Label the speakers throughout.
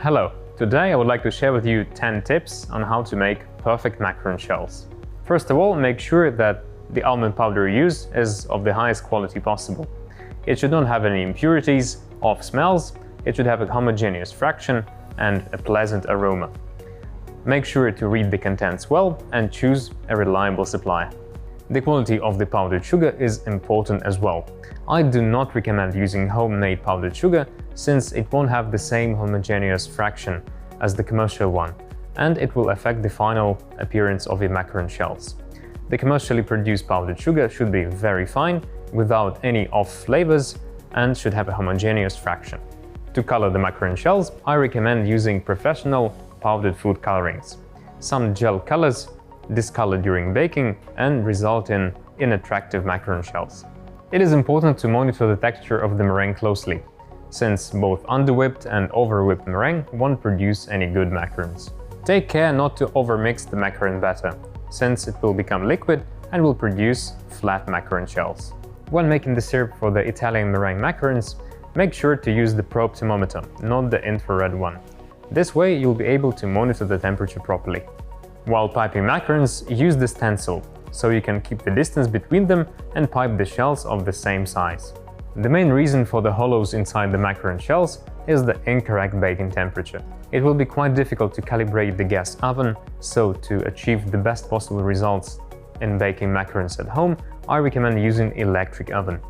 Speaker 1: Hello, today I would like to share with you 10 tips on how to make perfect macaron shells. First of all, make sure that the almond powder you use is of the highest quality possible. It should not have any impurities, off smells, it should have a homogeneous fraction and a pleasant aroma. Make sure to read the contents well and choose a reliable supplier. The quality of the powdered sugar is important as well. I do not recommend using homemade powdered sugar since it won't have the same homogeneous fraction as the commercial one, and it will affect the final appearance of your macaron shells. The commercially produced powdered sugar should be very fine, without any off flavors, and should have a homogeneous fraction. To color the macaron shells, I recommend using professional powdered food colorings. Some gel colors discolor during baking and result in unattractive macaron shells. It is important to monitor the texture of the meringue closely, since both underwhipped and overwhipped meringue won't produce any good macarons. Take care not to overmix the macaron batter, since it will become liquid and will produce flat macaron shells. When making the syrup for the Italian meringue macarons, make sure to use the probe thermometer, not the infrared one. This way you'll be able to monitor the temperature properly. While piping macarons, use the stencil, so you can keep the distance between them and pipe the shells of the same size. The main reason for the hollows inside the macaron shells is the incorrect baking temperature. It will be quite difficult to calibrate the gas oven, so to achieve the best possible results in baking macarons at home, I recommend using electric oven.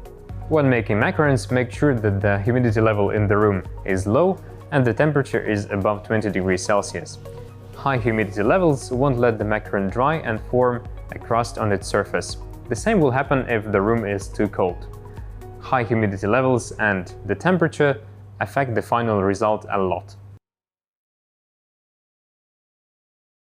Speaker 1: When making macarons, make sure that the humidity level in the room is low and the temperature is above 20 degrees Celsius. High humidity levels won't let the macaron dry and form a crust on its surface. The same will happen if the room is too cold. High humidity levels and the temperature affect the final result a lot.